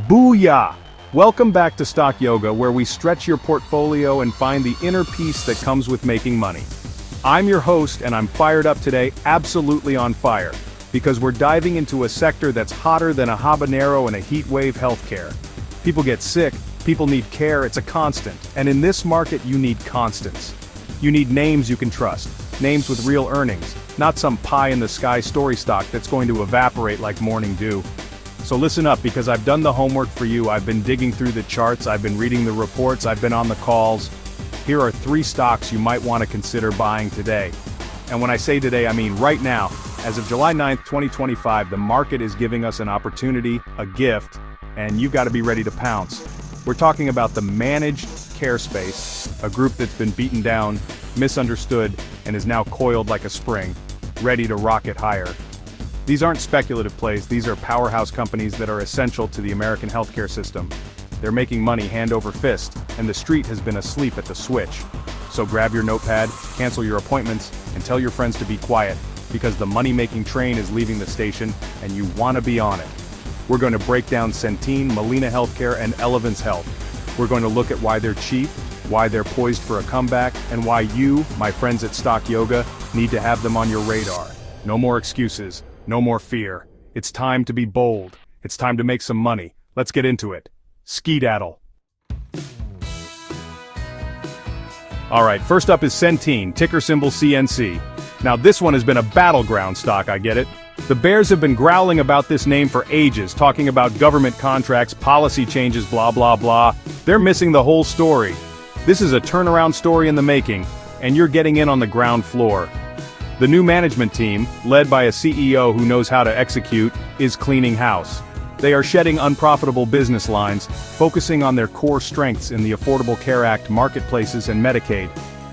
Booyah! Welcome back to Stock Yoga, where we stretch your portfolio and find the inner peace that comes with making money. I'm your host, and I'm fired up today, absolutely on fire, because we're diving into a sector that's hotter than a habanero in a heat wave: healthcare. People get sick, people need care, it's a constant, and in this market you need constants. You need names you can trust, names with real earnings, not some pie-in-the-sky story stock that's going to evaporate like morning dew. So listen up, because I've done the homework for you. I've been digging through the charts, I've been reading the reports, I've been on the calls. Here are 3 stocks you might want to consider buying today. And when I say today, I mean right now. As of July 9th, 2025, the market is giving us an opportunity, a gift, and you've got to be ready to pounce. We're talking about the managed care space, a group that's been beaten down, misunderstood, and is now coiled like a spring, ready to rocket higher. These aren't speculative plays, these are powerhouse companies that are essential to the American healthcare system. They're making money hand over fist, and the street has been asleep at the switch. So grab your notepad, cancel your appointments, and tell your friends to be quiet, because the money-making train is leaving the station, and you want to be on it. We're going to break down Centene, Molina Healthcare, and Elevance Health. We're going to look at why they're cheap, why they're poised for a comeback, and why you, my friends at Stock Yoga, need to have them on your radar. No more excuses. No more fear. It's time to be bold. It's time to make some money. Let's get into it. Skedaddle. Alright, first up is Centene, ticker symbol CNC. Now this one has been a battleground stock, I get it. The bears have been growling about this name for ages, talking about government contracts, policy changes, blah blah blah. They're missing the whole story. This is a turnaround story in the making, and you're getting in on the ground floor. The new management team, led by a CEO who knows how to execute, is cleaning house. They are shedding unprofitable business lines, focusing on their core strengths in the Affordable Care Act, marketplaces, and Medicaid.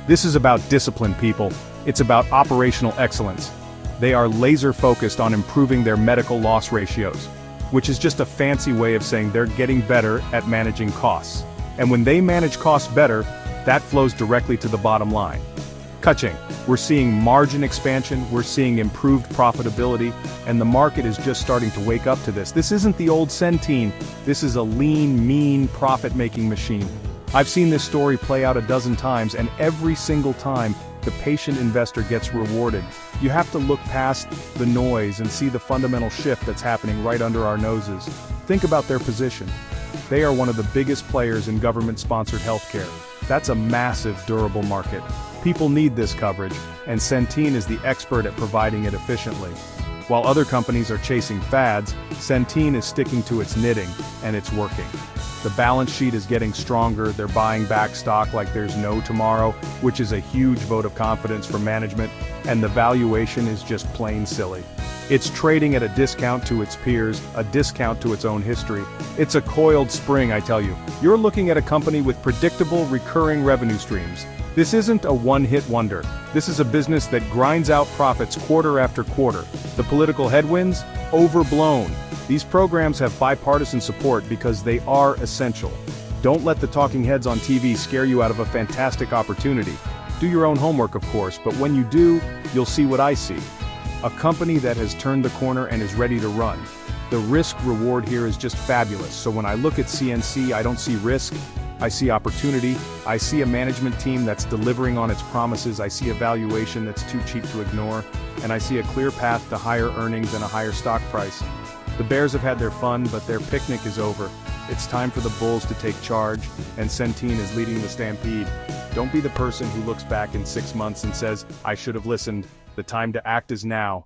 This is about discipline, people. It's about operational excellence. They are laser-focused on improving their medical loss ratios, which is just a fancy way of saying they're getting better at managing costs. And when they manage costs better, that flows directly to the bottom line. Kaching, we're seeing margin expansion, we're seeing improved profitability, and the market is just starting to wake up to this. This isn't the old Centene, this is a lean, mean, profit-making machine. I've seen this story play out a dozen times, and every single time, the patient investor gets rewarded. You have to look past the noise and see the fundamental shift that's happening right under our noses. Think about their position. They are one of the biggest players in government-sponsored healthcare. That's a massive, durable market. People need this coverage, and Centene is the expert at providing it efficiently. While other companies are chasing fads, Centene is sticking to its knitting, and it's working. The balance sheet is getting stronger, they're buying back stock like there's no tomorrow, which is a huge vote of confidence for management, and the valuation is just plain silly. It's trading at a discount to its peers, a discount to its own history. It's a coiled spring, I tell you. You're looking at a company with predictable, recurring revenue streams. This isn't a one-hit wonder. This is a business that grinds out profits quarter after quarter. The political headwinds? Overblown. These programs have bipartisan support because they are essential. Don't let the talking heads on TV scare you out of a fantastic opportunity. Do your own homework, of course, but when you do, you'll see what I see. A company that has turned the corner and is ready to run. The risk-reward here is just fabulous, so when I look at CNC, I don't see risk. I see opportunity, I see a management team that's delivering on its promises, I see a valuation that's too cheap to ignore, and I see a clear path to higher earnings and a higher stock price. The bears have had their fun, but their picnic is over. It's time for the bulls to take charge, and Centene is leading the stampede. Don't be the person who looks back in 6 months and says, I should have listened. The time to act is now.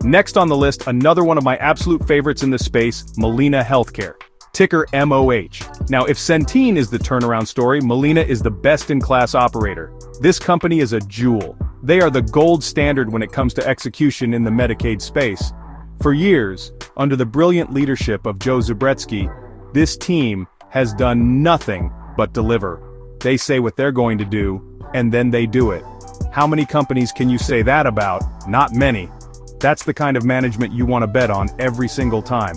Next on the list, another one of my absolute favorites in the space, Molina Healthcare, ticker MOH. Now, if Centene is the turnaround story, Molina is the best-in-class operator. This company is a jewel. They are the gold standard when it comes to execution in the Medicaid space. For years, under the brilliant leadership of Joe Zubretsky, this team has done nothing but deliver. They say what they're going to do, and then they do it. How many companies can you say that about? Not many. That's the kind of management you want to bet on every single time.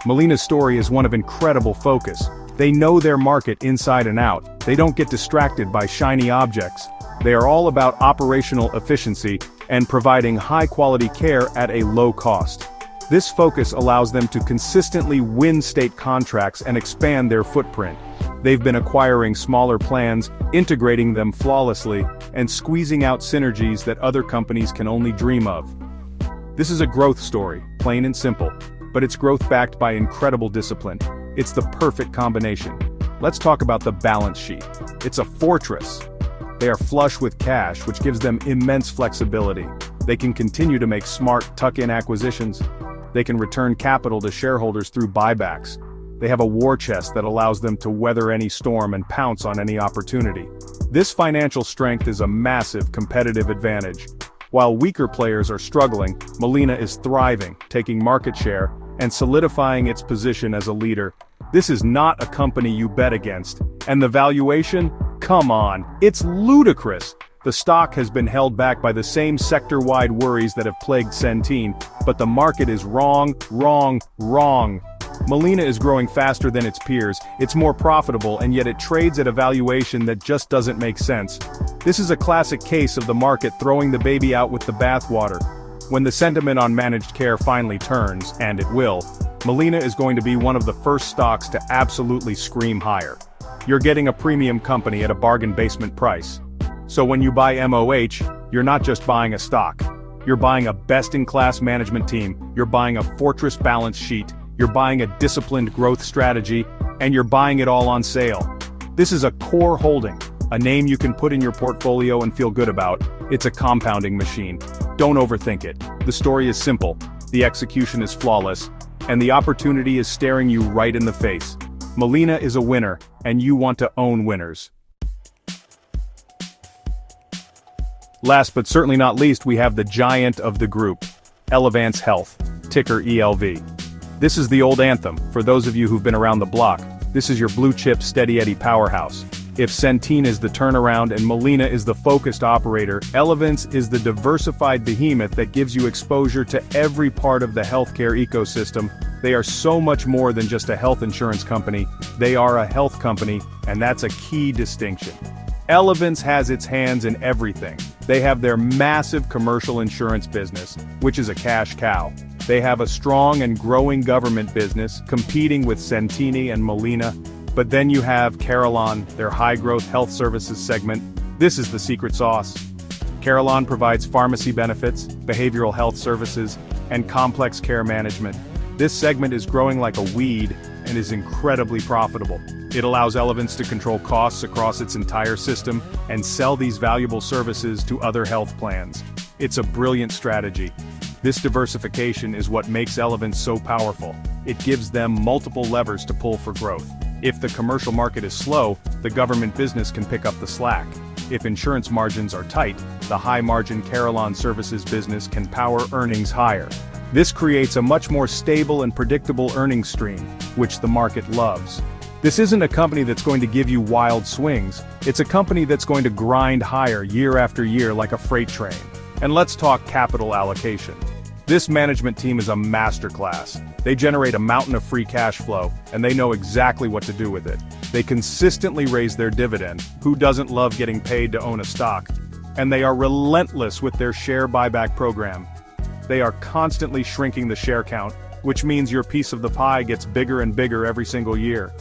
Molina's story is one of incredible focus. They know their market inside and out. They don't get distracted by shiny objects. They are all about operational efficiency and providing high-quality care at a low cost. This focus allows them to consistently win state contracts and expand their footprint. They've been acquiring smaller plans, integrating them flawlessly, and squeezing out synergies that other companies can only dream of. This is a growth story, plain and simple, but it's growth backed by incredible discipline. It's the perfect combination. Let's talk about the balance sheet. It's a fortress. They are flush with cash, which gives them immense flexibility. They can continue to make smart tuck-in acquisitions. They can return capital to shareholders through buybacks. They have a war chest that allows them to weather any storm and pounce on any opportunity. This financial strength is a massive competitive advantage. While weaker players are struggling, Molina is thriving, taking market share, and solidifying its position as a leader. This is not a company you bet against. And the valuation? Come on, it's ludicrous. The stock has been held back by the same sector-wide worries that have plagued Centene, but the market is wrong. Molina is growing faster than its peers, it's more profitable, and yet it trades at a valuation that just doesn't make sense. This is a classic case of the market throwing the baby out with the bathwater. When the sentiment on managed care finally turns, and it will, Molina is going to be one of the first stocks to absolutely scream higher. You're getting a premium company at a bargain basement price. So when you buy MOH, you're not just buying a stock. You're buying a best-in-class management team, you're buying a fortress balance sheet, you're buying a disciplined growth strategy, and you're buying it all on sale. This is a core holding, a name you can put in your portfolio and feel good about. It's a compounding machine. Don't overthink it. The story is simple, the execution is flawless, and the opportunity is staring you right in the face. Molina is a winner, and you want to own winners. Last but certainly not least, we have the giant of the group, Elevance Health, ticker ELV. This is the old anthem, for those of you who've been around the block. This is your blue-chip, steady-eddy powerhouse. If Centene is the turnaround and Molina is the focused operator, Elevance is the diversified behemoth that gives you exposure to every part of the healthcare ecosystem. They are so much more than just a health insurance company, they are a health company, and that's a key distinction. Elevance has its hands in everything. They have their massive commercial insurance business, which is a cash cow. They have a strong and growing government business, competing with Centene and Molina. But then you have Carelon, their high-growth health services segment. This is the secret sauce. Carelon provides pharmacy benefits, behavioral health services, and complex care management. This segment is growing like a weed and is incredibly profitable. It allows Elevance to control costs across its entire system and sell these valuable services to other health plans. It's a brilliant strategy. This diversification is what makes Elevance so powerful. It gives them multiple levers to pull for growth. If the commercial market is slow, the government business can pick up the slack. If insurance margins are tight, the high-margin Carelon services business can power earnings higher. This creates a much more stable and predictable earnings stream, which the market loves. This isn't a company that's going to give you wild swings. It's a company that's going to grind higher year after year like a freight train. And let's talk capital allocation. This management team is a masterclass. They generate a mountain of free cash flow, and they know exactly what to do with it. They consistently raise their dividend. Who doesn't love getting paid to own a stock? And they are relentless with their share buyback program. They are constantly shrinking the share count, which means your piece of the pie gets bigger and bigger every single year.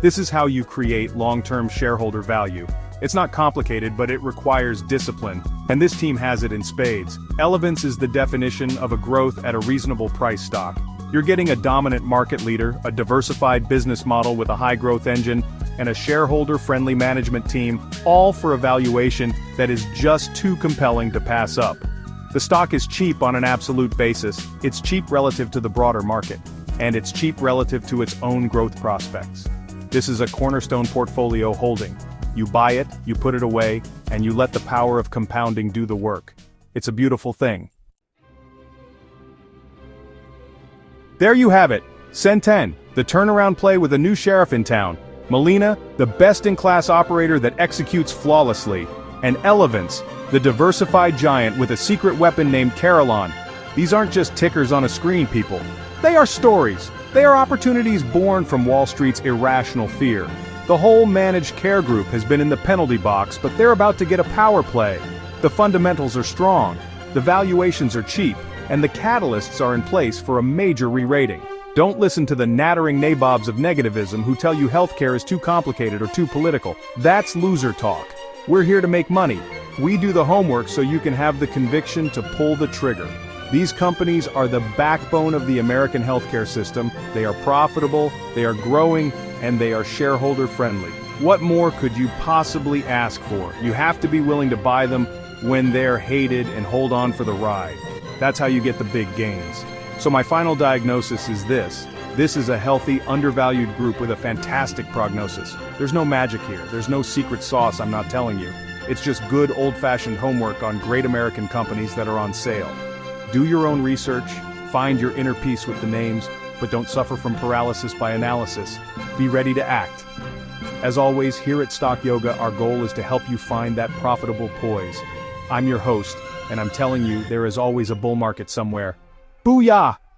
This is how you create long-term shareholder value. It's not complicated, but it requires discipline, and this team has it in spades. Elevance is the definition of a growth at a reasonable price stock. You're getting a dominant market leader, a diversified business model with a high-growth engine, and a shareholder-friendly management team, all for a valuation that is just too compelling to pass up. The stock is cheap on an absolute basis, it's cheap relative to the broader market, and it's cheap relative to its own growth prospects. This is a cornerstone portfolio holding. You buy it, you put it away, and you let the power of compounding do the work. It's a beautiful thing. There you have it, Centene, the turnaround play with a new sheriff in town. Molina, the best-in-class operator that executes flawlessly. And Elevance, the diversified giant with a secret weapon named Carelon. These aren't just tickers on a screen, people. They are stories. They are opportunities born from Wall Street's irrational fear. The whole managed care group has been in the penalty box, but they're about to get a power play. The fundamentals are strong. The valuations are cheap. and the catalysts are in place for a major re-rating. Don't listen to the nattering nabobs of negativism who tell you healthcare is too complicated or too political. That's loser talk. We're here to make money. We do the homework so you can have the conviction to pull the trigger. These companies are the backbone of the American healthcare system. They are profitable, they are growing, and they are shareholder friendly. What more could you possibly ask for? You have to be willing to buy them when they're hated and hold on for the ride. That's how you get the big gains. So my final diagnosis is this. This is a healthy, undervalued group with a fantastic prognosis. There's no magic here. There's no secret sauce I'm not telling you. It's just good old-fashioned homework on great American companies that are on sale. Do your own research, find your inner peace with the names, but don't suffer from paralysis by analysis. Be ready to act. As always, here at Stock Yoga, our goal is to help you find that profitable poise. I'm your host, and I'm telling you, there is always a bull market somewhere. Booyah!